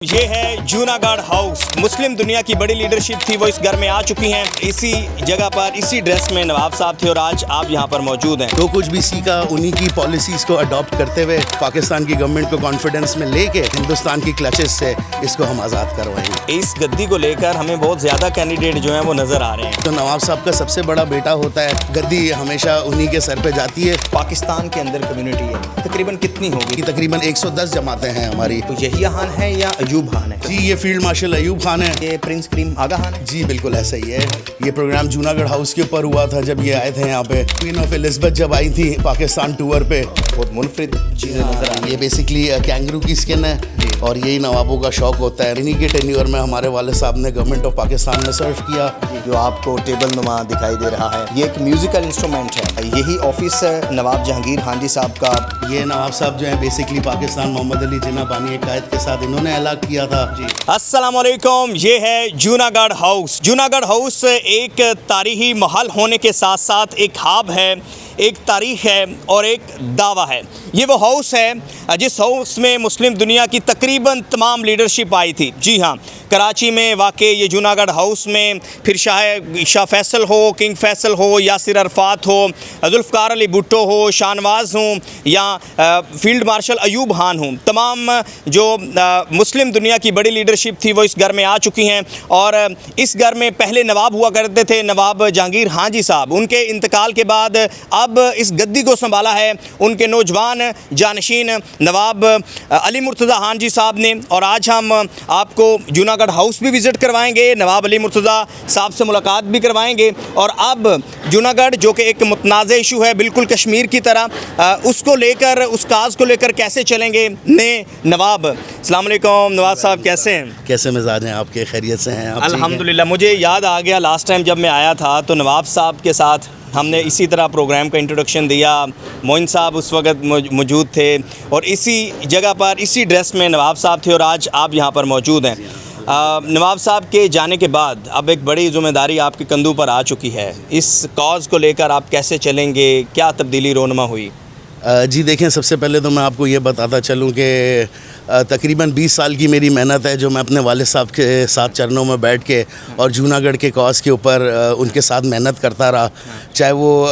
ये है जूनागढ़ हाउस। मुस्लिम दुनिया की बड़ी लीडरशिप थी, वो इस घर में आ चुकी हैं। इसी जगह पर इसी ड्रेस में नवाब साहब थे और आज आप यहाँ पर मौजूद हैं। जो कुछ भी सीखा उन्हीं की पॉलिसीज़ को अडॉप्ट करते हुए पाकिस्तान की गवर्नमेंट को कॉन्फिडेंस में लेके हिंदुस्तान की क्लचेस से इसको हम आज़ाद करवाएंगे। इस गद्दी को लेकर हमें बहुत ज़्यादा कैंडिडेट जो हैं वो नज़र आ रहे हैं। तो नवाब साहब का सबसे बड़ा बेटा होता है, गद्दी हमेशा उन्हीं के सर पे जाती है। पाकिस्तान के अंदर कम्युनिटी है, तकरीबन कितनी होगी? तकरीबन 110 जमातें हैं हमारी। तो यहिया खान है या अयूब खान है? जी, ये फील्ड मार्शल अयूब खान है। ये प्रिंस करीम आगा खान है? जी बिल्कुल ऐसा ही है। ये प्रोग्राम जूनागढ़ हाउस के ऊपर हुआ था जब ये आए थे यहाँ पे। क्वीन ऑफ एलिज़ाबेथ जब आई थी पाकिस्तान टूर पे, बहुत मुनफरिद चीज़ें नज़र आ रही ये बेसिकली कैंगरू की स्किन है और यही नवाबों का शौक होता है। इन्हीं के टेन्योर में हमारे वाले साहब ने गवर्नमेंट ऑफ पाकिस्तान में सर्व किया। जो आपको टेबल नुमा दिखाई दे रहा है, ये एक म्यूजिकल इंस्ट्रूमेंट है। यही ऑफिस है नवाब जहांगीर खान जी साहब का। ये नवाब साहब जो है बेसिकली पाकिस्तान मोहम्मद अली जिन्ना बानी कायद के साथ इन्होंने ऐलान किया था। अस्सलाम वालेकुम, ये है जूनागढ़ हाउस। जूनागढ़ हाउस एक तारीखी महल होने के साथ साथ एक हब है, एक तारीख है और एक दावा है। ये वो हाउस है जिस हाउस में मुस्लिम दुनिया की तकरीबन तमाम लीडरशिप आई थी। जी हाँ, कराची में वाक़ ये जूनागढ़ हाउस में फिर शाह फैसल हो, किंग फैसल हो, यासिर अरफात हो, जुल्फ़कार अली भुट्टो हो, शाहनवाज़ हों या फील्ड मार्शल अयूब खान हों, तमाम जो मुस्लिम दुनिया की बड़ी लीडरशिप थी वो इस घर में आ चुकी हैं। और इस घर में पहले नवाब हुआ करते थे, नवाब जहांगीर खान जी साहब। उनके इंतकाल के बाद अब इस गद्दी को संभाला है उनके नौजवान जानशीन नवाब अली मुर्तज़ा खान जी साहब ने। और आज हम आपको जूनागढ़ हाउस भी विज़िट करवाएंगे, नवाब अली मुर्तज़ा साहब से मुलाकात भी करवाएंगे। और अब जूनागढ़ जो कि एक मुतनाज़ इशू है बिल्कुल कश्मीर की तरह, उसको लेकर, उस काज को लेकर कैसे चलेंगे ने नवाब। अस्सलाम वालेकुम नवाब साहब, कैसे हैं? कैसे मिजाज हैं आपके? खैरियत से हैं आप? अल्हम्दुलिल्लाह। मुझे याद आ गया लास्ट टाइम जब मैं आया था तो नवाब साहब के साथ हमने इसी तरह प्रोग्राम का इंट्रोडक्शन दिया। मोइन साहब उस वक़्त मौजूद थे और इसी जगह पर इसी ड्रेस में नवाब साहब थे और आज आप यहाँ पर मौजूद हैं। नवाब साहब के जाने के बाद अब एक बड़ी ज़िम्मेदारी आपके कंधों पर आ चुकी है। इस कॉज़ को लेकर आप कैसे चलेंगे, क्या तब्दीली रोनमा हुई? जी देखें, सबसे पहले तो मैं आपको ये बताता चलूँ कि तकरीबन 20 साल की मेरी मेहनत है जो मैं अपने वालिद साहब के साथ चरणों में बैठ के और जूनागढ़ के कॉज़ के ऊपर उनके साथ मेहनत करता रहा। चाहे वो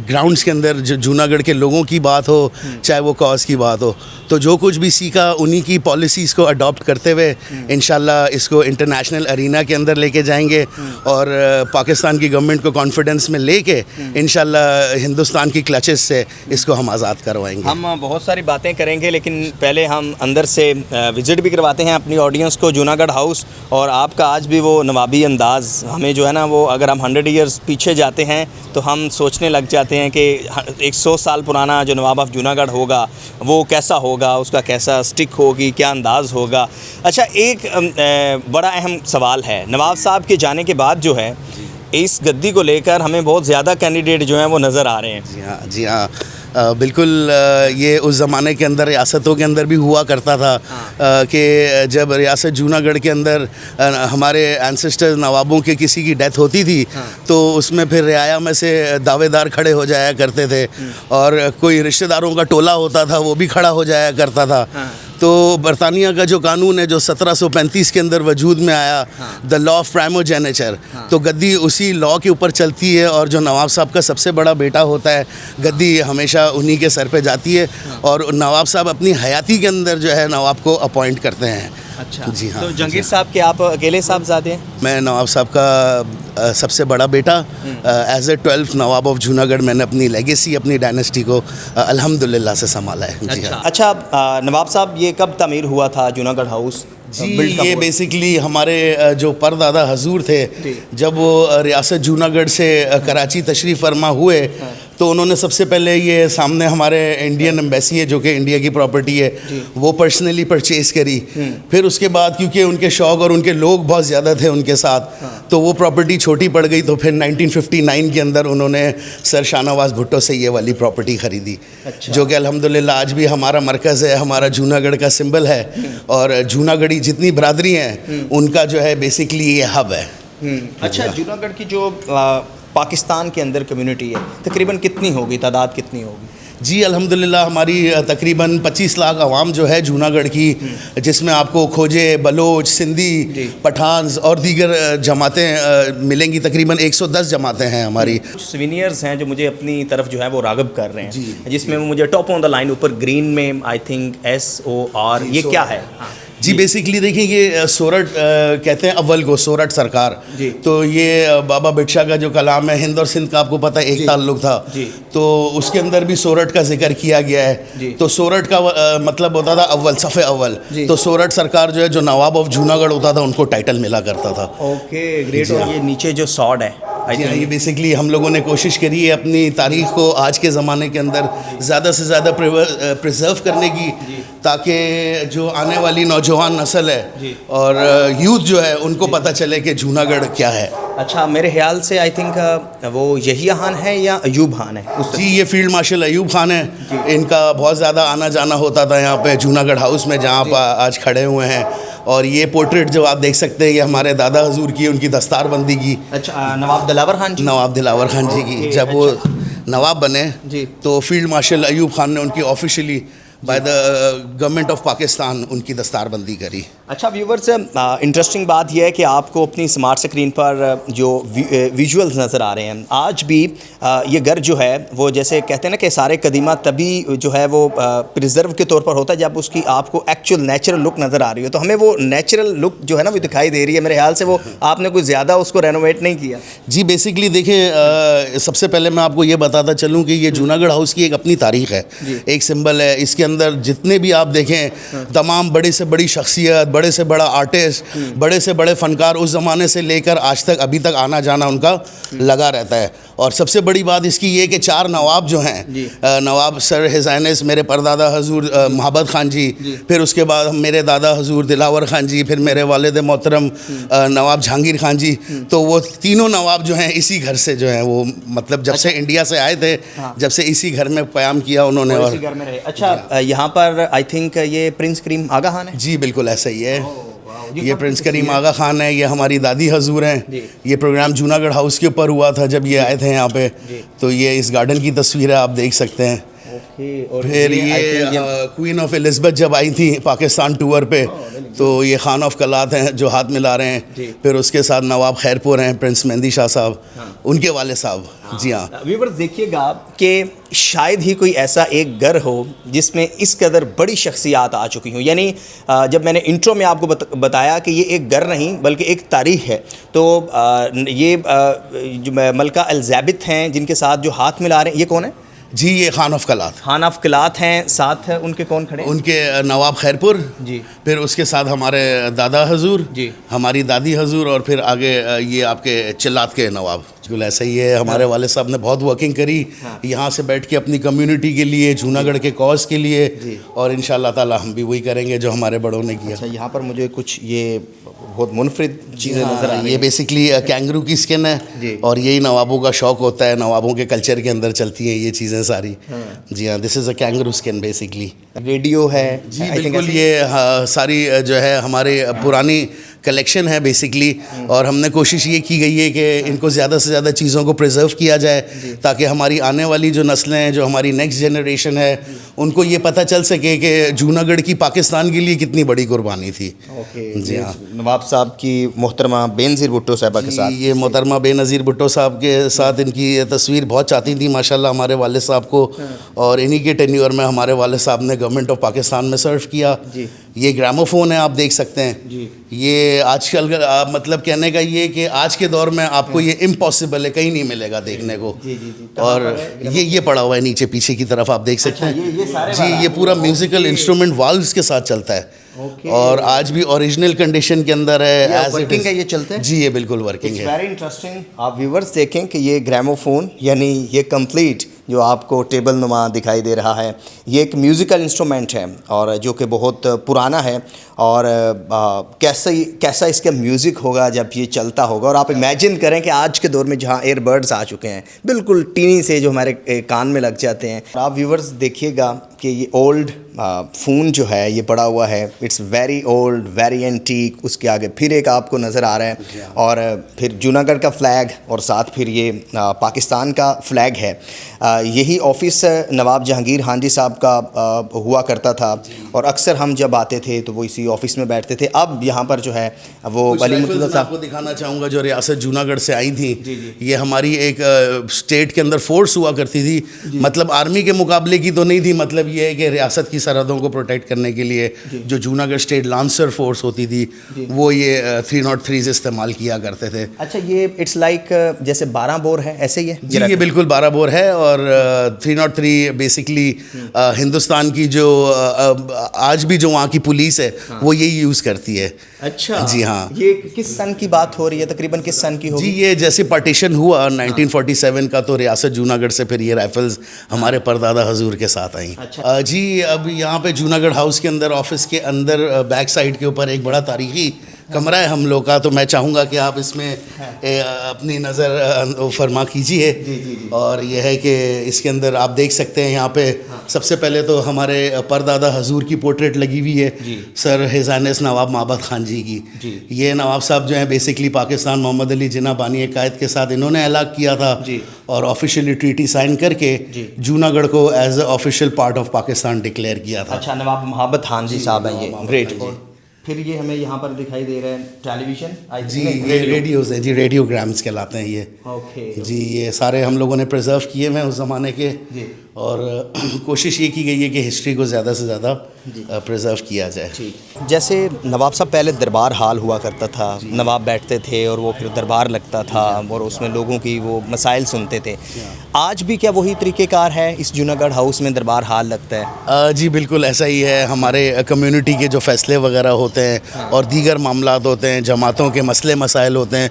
ग्राउंड्स के अंदर जूनागढ़ के लोगों की बात हो, चाहे वो कॉज़ की बात हो, तो जो कुछ भी सीखा उन्हीं की पॉलिसीज़ को अडॉप्ट करते हुए इंशाल्लाह इसको इंटरनेशनल अरीना के अंदर लेके जाएंगे और पाकिस्तान की गवर्नमेंट को कॉन्फिडेंस में लेके इंशाल्लाह हिंदुस्तान की क्लचेस से इसको हम आज़ाद करवाएंगे। हम बहुत सारी बातें करेंगे लेकिन पहले हम अंदर से विज़िट भी करवाते हैं अपनी ऑडियंस को जूनागढ़ हाउस। और आपका आज भी वो नवाबी अंदाज़ हमें जो है ना, वो अगर हम 100 ईयर्स पीछे जाते हैं तो हम सोचने लग जाते हैं कि 100 साल पुराना जो नवाब ऑफ जूनागढ़ होगा वो कैसा होगा, उसका कैसा स्टिक होगी, क्या अंदाज़ होगा। अच्छा, एक बड़ा अहम सवाल है, नवाब साहब के जाने के बाद जो है इस गद्दी को लेकर हमें बहुत ज़्यादा कैंडिडेट जो हैं वो नज़र आ रहे हैं। जी हाँ, जी हाँ, बिल्कुल। ये उस ज़माने के अंदर रियासतों के अंदर भी हुआ करता था कि जब रियासत जूनागढ़ के अंदर हमारे एंसेस्टर्स नवाबों के किसी की डेथ होती थी तो उसमें फिर रियाया में से दावेदार खड़े हो जाया करते थे और कोई रिश्तेदारों का टोला होता था वो भी खड़ा हो जाया करता था। तो बरतानिया का जो कानून है जो 1735 के अंदर वजूद में आया, द लॉ ऑफ प्राइमोजेनेचर, तो गद्दी उसी लॉ के ऊपर चलती है और जो नवाब साहब का सबसे बड़ा बेटा होता है, गद्दी हमेशा उन्हीं के सर पे जाती है और नवाब साहब अपनी हयाती के अंदर जो है नवाब को अपॉइंट करते हैं। अच्छा, जी हाँ। तो जहांगीर साहब के आप अकेले साहबजादे हैं? मैं नवाब साहब का सबसे बड़ा बेटा, as a 12th Nawab of Junagadh मैंने अपनी लेगेसी, अपनी डायनेस्टी को अल्हम्दुलिल्लाह से संभाला है। जी हाँ। अच्छा, नवाब साहब ये कब तमीर हुआ था जूनागढ़ हाउस? जी, ये बेसिकली हमारे जो परदादा हजूर थे जब वो रियासत जूनागढ़ से कराची तशरीफ़ फरमा हुए तो उन्होंने सबसे पहले ये सामने हमारे इंडियन एम्बेसी है जो कि इंडिया की प्रॉपर्टी है वो पर्सनली परचेज़ करी। फिर उसके बाद क्योंकि उनके शौक़ और उनके लोग बहुत ज़्यादा थे उनके साथ तो वो प्रॉपर्टी छोटी पड़ गई, तो फिर 1959 के अंदर उन्होंने सर शाहनवाज़ भुट्टो से ये वाली प्रॉपर्टी ख़रीदी। अच्छा। जो कि अल्हम्दुलिल्लाह आज भी हमारा मरकज़ है, हमारा जूनागढ़ का सिंबल है और जूनागढ़ी जितनी बरादरी हैं उनका जो है बेसिकली ये हब है। अच्छा, जूनागढ़ की जो पाकिस्तान के अंदर कम्युनिटी है तकरीबन कितनी होगी, तादाद कितनी होगी? जी अल्हम्दुलिल्लाह हमारी तकरीबन 25 लाख आवाम जो है जूनागढ़ की, जिसमें आपको खोजे, बलोच, सिंधी, पठान और दीगर जमातें मिलेंगी। तकरीबन 110 जमातें हैं हमारी। कुछ सिविनियर्स हैं जो मुझे अपनी तरफ जो है वो राग़िब कर रहे हैं, जिसमें वो मुझे टॉप ऑन द लाइन ऊपर ग्रीन में आई थिंक SOR, ये क्या है? जी बेसिकली देखिए ये सोरठ कहते हैं अव्वल को, सोरठ सरकार। तो ये बाबा बिरसा का जो कलाम है, हिंद और सिंध का आपको पता है एक ताल्लुक था, तो उसके अंदर भी सोरठ का जिक्र किया गया है। तो सोरठ का मतलब होता था अव्वल, सफ़े अव्वल। तो सोरठ सरकार जो है, जो नवाब ऑफ जूनागढ़ होता था, उनको टाइटल मिला करता था। Okay great. और ये नीचे जो सॉर्ड है, ये बेसिकली हम लोगों ने कोशिश करी है अपनी तारीख़ को आज के ज़माने के अंदर ज़्यादा से ज़्यादा प्रिजर्व करने की, ताकि जो आने वाली नौजवान नस्ल है और यूथ जो है उनको पता चले कि जूनागढ़ क्या है। अच्छा, मेरे ख्याल से आई थिंक वो यहिया खान है या अयूब खान है? जी ये फील्ड मार्शल अयूब खान है। इनका बहुत ज़्यादा आना जाना होता था यहाँ पे जूनागढ़ हाउस में, जहाँ पर आज खड़े हुए हैं। और ये पोर्ट्रेट जो आप देख सकते हैं, ये हमारे दादा हजूर की, उनकी दस्तारबंदी की। अच्छा, नवाब दिलावर खान जी? नवाब दिलावर खान जी की जब वो नवाब बने तो फील्ड मार्शल अयूब खान ने उनकी officially by the government of Pakistan उनकी दस्तारबंदी करी। अच्छा व्यूवर्स, इंटरेस्टिंग बात यह है कि आपको अपनी स्मार्ट स्क्रीन पर जो विजुअल्स नज़र आ रहे हैं, आज भी ये घर जो है वो जैसे कहते हैं ना कि सारे कदीमा तभी जो है वो प्रिजर्व के तौर पर होता है जब उसकी आपको एक्चुअल नेचुरल लुक नज़र आ रही हो। तो हमें वो नेचुरल लुक जो है ना वो दिखाई दे रही है। मेरे ख्याल से वो आपने कुछ ज़्यादा उसको रेनोवेट नहीं किया। जी बेसिकली देखिए, सबसे पहले मैं आपको ये बताता चलूँ कि ये जूनागढ़ हाउस की एक अपनी तारीख़ है, एक सिंबल है। इसके अंदर जितने भी आप देखें तमाम बड़ी से बड़ी शख्सियत, बड़े से बड़ा आर्टिस्ट, बड़े से बड़े फ़नकार उस ज़माने से लेकर आज तक अभी तक आना जाना उनका लगा रहता है। और सबसे बड़ी बात इसकी ये कि 4 नवाब जो हैं, नवाब सर हिज़ाइनस मेरे परदादा हजूर मोहब्बत खान जी, फिर उसके बाद मेरे दादा हजूर दिलावर खान जी, फिर मेरे वालिद मोहतरम नवाब जहांगीर खान जी, तो वो तीनों नवाब जो हैं इसी घर से जो हैं वो मतलब जब से इंडिया से आए थे, जब से इसी घर में क़याम किया उन्होंने। और इसी घर में रहे। अच्छा, यहाँ पर आई थिंक ये प्रिंस करीम आगा खान है? जी बिल्कुल ऐसा ही है। ये प्रिंस करीम आगा खान है, ये हमारी दादी हजूर हैं। ये प्रोग्राम जूनागढ़ हाउस के ऊपर हुआ था जब ये आए थे यहाँ पे, तो ये इस गार्डन की तस्वीर है, आप देख सकते हैं। और फिर ये क्वीन ऑफ एलिज़ाबेथ जब आई थी पाकिस्तान टूर पे, तो ये खान ऑफ कलात हैं जो हाथ मिला रहे हैं। फिर उसके साथ नवाब खैरपुर हैं, प्रिंस मेहंदी शाह साहब, उनके वाले साहब। जी हाँ व्यूअर्स, देखिएगा कि शायद ही कोई ऐसा एक घर हो जिसमें इस कदर बड़ी शख्सियात आ चुकी हों। यानी जब मैंने इंट्रो में आपको बताया कि ये एक घर नहीं बल्कि एक तारीख़ है, तो ये जो मलका एलिज़ाबेथ हैं जिनके साथ जो हाथ मिला रहे हैं, ये कौन है? जी ये Khan of Kalat. Khan of कलात हैं, साथ उनके कौन खड़े? उनके नवाब खैरपुर जी, फिर उसके साथ हमारे दादा हजूर जी, हमारी दादी हजूर, और फिर आगे ये आपके चिल्लात के नवाब। बिल्कुल ऐसा ही है। हमारे वाले साहब ने बहुत वर्किंग करी यहाँ से बैठ के अपनी कम्युनिटी के लिए, जूनागढ़ के कॉज के लिए, और इंशाल्लाह ताला हम भी वही करेंगे जो हमारे बड़ों ने किया। अच्छा, यहाँ पर मुझे कुछ ये बहुत मुनफरिद चीज़ें नज़र आ रही हैं। ये बेसिकली कैंगरू की स्किन है, और यही नवाबों का शौक़ होता है, नवाबों के कल्चर के अंदर चलती हैं ये चीज़ें सारी। जी हाँ, this is a kangaroo skin basically. Radio है जी बिल्कुल, ये सारी जो है हमारे पुरानी कलेक्शन है बेसिकली, और हमने कोशिश ये की गई है कि इनको ज़्यादा से ज़्यादा चीज़ों को प्रिजर्व किया जाए, ताकि हमारी आने वाली जो नस्लें हैं, जो हमारी नेक्स्ट जनरेशन है, उनको ये पता चल सके कि जूनागढ़ की पाकिस्तान के लिए कितनी बड़ी कुर्बानी थी। जी हाँ, नवाब साहब की मोहतरमा बेनज़ीर भुट्टो साहबा के साथ, ये मोहतरमा बेनज़ीर भुट्टो साहब के साथ इनकी तस्वीर बहुत चाहती थी माशाल्लाह हमारे वाले साहब को, और इन्हीं के टेन्योर में हमारे वाले साहब ने गवर्नमेंट ऑफ पाकिस्तान में सर्व किया। ये ग्रामोफोन है, आप देख सकते हैं। ये आजकल मतलब कहने का ये कि आज के दौर में आपको ये इम्पॉसिबल है, कहीं नहीं मिलेगा देखने को। और ये पड़ा हुआ है नीचे पीछे की तरफ, आप देख सकते हैं। जी ये पूरा म्यूजिकल इंस्ट्रूमेंट वाल्व्स के साथ चलता है, और आज भी ओरिजिनल कंडीशन के अंदर है। वर्किंग है, ये चलते हैं? जी ये बिल्कुल वर्किंग है। Very interesting. आप व्यूवर्स देखें कि ये ग्रामोफोन यानी ये कंप्लीट जो आपको टेबल नुमा दिखाई दे रहा है, ये एक म्यूज़िकल इंस्ट्रूमेंट है और जो कि बहुत पुराना है। और कैसा इसका म्यूज़िक होगा जब ये चलता होगा। और आप इमेजिन करें कि आज के दौर में जहाँ एयरबड्स आ चुके हैं बिल्कुल टीनी से जो हमारे कान में लग जाते हैं। आप व्यूवर्स देखिएगा कि ये ओल्ड फ़ोन जो है ये पड़ा हुआ है, it's very old, very antique. उसके आगे फिर एक आपको नज़र आ रहा है और फिर जूनागढ़ का फ्लैग और साथ फिर ये पाकिस्तान का फ्लैग है। यही ऑफिस नवाब जहांगीर हांजी साहब का हुआ करता था और अक्सर हम जब आते थे तो वो इसी ऑफिस में बैठते थे। अब यहाँ पर जो है वो कुछ वली राइफल्स मुर्तज़ा मैं साहब आपको दिखाना चाहूँगा जो रियासत जूनागढ़ से आई थी। ये हमारी एक स्टेट के अंदर फोर्स हुआ करती थी, मतलब आर्मी के मुकाबले की तो नहीं थी, मतलब ये है कि रियासत की सरहदों को प्रोटेक्ट करने के लिए जो जूनागढ़ स्टेट लांसर फोर्स होती थी वो ये 303 इस्तेमाल किया करते थे। अच्छा, ये इट्स लाइक जैसे 12 बोर है, ऐसे ही है जी, ये बिल्कुल 12 बोर है और 303 बेसिकली हिंदुस्तान की जो आज भी जो वहाँ की पुलिस है वो यही यूज़ करती है। अच्छा जी हाँ। ये किस सन की बात हो रही है, तकरीबन किस सन की होगी? जी, ये जैसे पार्टीशन हुआ 1947 का तो रियासत जूनागढ़ से फिर ये राइफल्स हमारे परदादा हजूर के साथ आई। अच्छा। जी, अब यहाँ पे जूनागढ़ हाउस के अंदर ऑफिस के अंदर बैक साइड के ऊपर एक बड़ा तारीखी कमरा है हम लोग का, तो मैं चाहूँगा कि आप इसमें अपनी नज़र फरमा कीजिए। और यह है कि इसके अंदर आप देख सकते हैं यहाँ पे सबसे पहले तो हमारे परदादा हजूर की पोर्ट्रेट लगी हुई है, सर हिज़ानस नवाब माबद खान जी की। ये नवाब साहब जो हैं बेसिकली पाकिस्तान मोहम्मद अली जिन्ना बानी कायद के साथ इन्होंने अलाग किया था और ऑफिशियली ट्रीटी साइन करके जूनागढ़ को as a official part of Pakistan declare किया था। अच्छा, नवाब मोहम्मद खान जी साहब हैं ये, ग्रेट। फिर ये हमें यहाँ पर दिखाई दे रहे हैं टेलीविज़न, जी, ये रेडियोज़ हैं जी, रेडियोग्राम्स कहलाते हैं ये। ओके जी, ये सारे हम लोगों ने प्रिजर्व किए हुए हैं उस ज़माने के और कोशिश ये की गई है कि हिस्ट्री को ज़्यादा से ज़्यादा प्रिजर्व किया जाए। ठीक। जैसे नवाब साहब पहले दरबार हाल हुआ करता था, नवाब बैठते थे और वो फिर दरबार लगता था और उसमें लोगों की वो मसाइल सुनते थे। आज भी क्या वही तरीक़ेकार है, इस जूनागढ़ हाउस में दरबार हाल लगता है? जी बिल्कुल ऐसा ही है। हमारे कम्युनिटी के जो फ़ैसले वगैरह होते हैं और दीगर मामलात होते हैं, जमातों के मसले मसाइल होते हैं,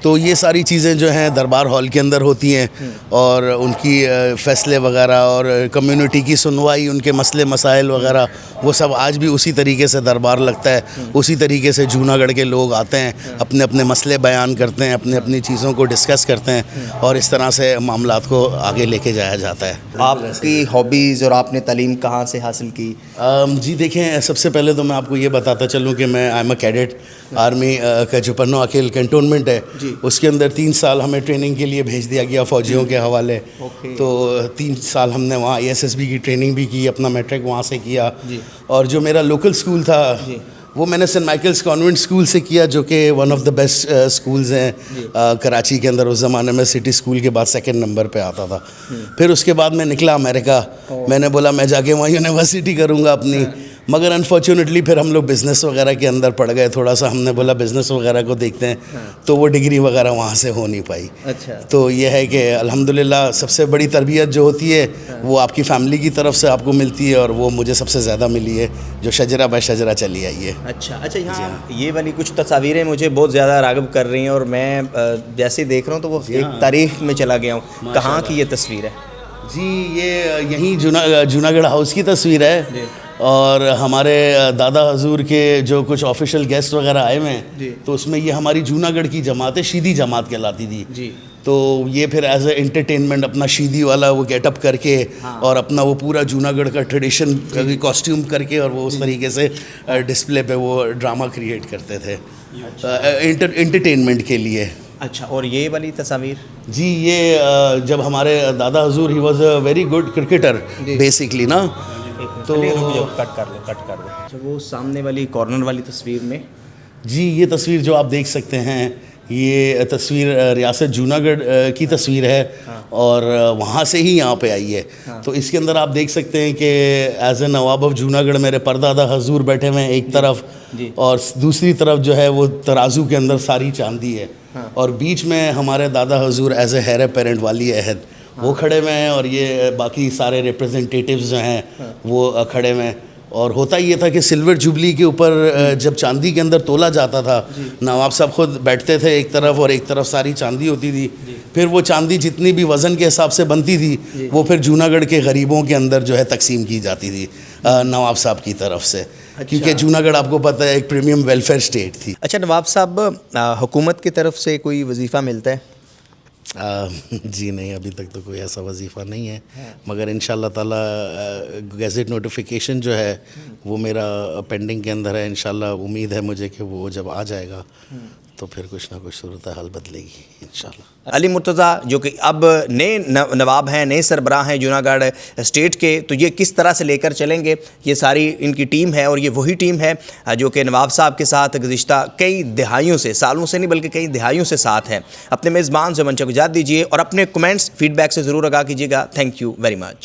तो ये सारी चीज़ें जो हैं दरबार हॉल के अंदर होती हैं और उनकी फ़ैसले वगैरह और कम्युनिटी की सुनवाई, उनके मसले मसाइल वगैरह वो सब आज भी उसी तरीके से दरबार लगता है। उसी तरीके से जूनागढ़ के लोग आते हैं, अपने अपने मसले बयान करते हैं, अपनी अपनी चीज़ों को डिस्कस करते हैं और इस तरह से मामलात को आगे लेके जाया जाता है। आपकी हॉबीज़ और आपने तालीम कहाँ से हासिल की? जी देखें, सबसे पहले तो मैं आपको ये बताता चलूँ कि मैं I am a cadet army का जो पन्नो अकेल कैंटोनमेंट है उसके अंदर 3 साल हमें ट्रेनिंग के लिए भेज दिया गया फ़ौजियों के हवाले। तो 3 साल हमने वहाँ ISSB की ट्रेनिंग भी की, अपना मैट्रिक वहाँ से किया और जो मेरा लोकल स्कूल था वो मैंने सेंट माइकल्स कॉन्वेंट स्कूल से किया, जो कि one of the best schools हैं कराची के अंदर। उस ज़माने में सिटी स्कूल के बाद 2nd नंबर पे आता था। फिर उसके बाद मैं निकला अमेरिका, मैंने बोला मैं जाके वहाँ यूनिवर्सिटी करूँगा अपनी, मगर अनफॉर्चुनेटली फिर हम लोग बिज़नेस वगैरह के अंदर पड़ गए थोड़ा सा। हमने बोला बिज़नेस वगैरह को देखते हैं, तो वो डिग्री वगैरह वहाँ से हो नहीं पाई। अच्छा। तो ये है कि अल्हम्दुलिल्लाह सबसे बड़ी तरबियत जो होती है वो आपकी फ़ैमिली की तरफ से आपको मिलती है और वो मुझे सबसे ज़्यादा मिली है जो शजरा बाय शजरा चली आई है। अच्छा, यहाँ ये वाली कुछ तस्वीरें मुझे बहुत ज़्यादा राग़िब कर रही हैं और मैं जैसे देख रहा हूँ तो वो एक तारीख़ में चला गया हूँ। कहाँ की ये तस्वीर है? जी, ये यहीं जूनागढ़ हाउस की तस्वीर है और हमारे दादा हजूर के जो कुछ ऑफिशियल गेस्ट वगैरह आए हुए हैं तो उसमें ये हमारी जूनागढ़ की जमात है, शीदी जमात कहलाती थी। तो ये फिर एज ए एंटरटेनमेंट अपना शीदी वाला वो गेटअप करके और अपना वो पूरा जूनागढ़ का ट्रेडिशन कॉस्ट्यूम करके और वो उस तरीके से डिस्प्ले पे वो ड्रामा क्रिएट करते थे एंटरटेनमेंट के लिए। अच्छा, और ये वाली तस्वीर? जी, ये जब हमारे दादा हजूर he was a very good cricketer basically ना, तो कट कर लो। अच्छा, वो सामने वाली कॉर्नर वाली तस्वीर में? जी, ये तस्वीर जो आप देख सकते हैं ये तस्वीर रियासत जूनागढ़ की तस्वीर है और वहाँ से ही यहाँ पे आई है। तो इसके अंदर आप देख सकते हैं कि as a Nawab of Junagadh मेरे परदादा हजूर बैठे हुए हैं एक तरफ और दूसरी तरफ जो है वो तराजू के अंदर सारी चांदी है और बीच में हमारे दादा हजूर एज ए हैर पेरेंट वाली अहद वो खड़े हुए हैं और ये बाकी सारे रिप्रेजेंटेटिव्स जो हैं वो खड़े हुए हैं। और होता ये था कि सिल्वर जुबली के ऊपर जब चांदी के अंदर तोला जाता था, नवाब साहब खुद बैठते थे एक तरफ और एक तरफ सारी चांदी होती थी। फिर वो चांदी जितनी भी वज़न के हिसाब से बनती थी वो फिर जूनागढ़ के गरीबों के अंदर जो है तकसीम की जाती थी नवाब साहब की तरफ से। अच्छा। क्योंकि जूनागढ़ आपको पता है एक प्रीमियम वेलफेयर स्टेट थी। अच्छा, नवाब साहब हुकूमत की तरफ से कोई वजीफ़ा मिलता है? जी नहीं, अभी तक तो कोई ऐसा वजीफ़ा नहीं है, मगर इंशाल्लाह ताला गैज़ेट नोटिफिकेशन जो है वो मेरा पेंडिंग के अंदर है। इंशाल्लाह उम्मीद है मुझे कि वो जब आ जाएगा तो फिर कुछ ना कुछ सूरत हाल बदलेगी इंशाल्लाह। अली मुर्तज़ा जो कि अब नए नवाब हैं, नए सरबराह हैं जूनागढ़ स्टेट के, तो ये किस तरह से लेकर चलेंगे, ये सारी इनकी टीम है और ये वही टीम है जो कि नवाब साहब के साथ गुज़िश्ता कई दिहाइयों से, सालों से नहीं बल्कि कई दिहाइयों से साथ है। अपने मेज़बान से मंच को इजाज़त दीजिए और अपने कमेंट्स फीडबैक से ज़रूर आगाह कीजिएगा। Thank you very much.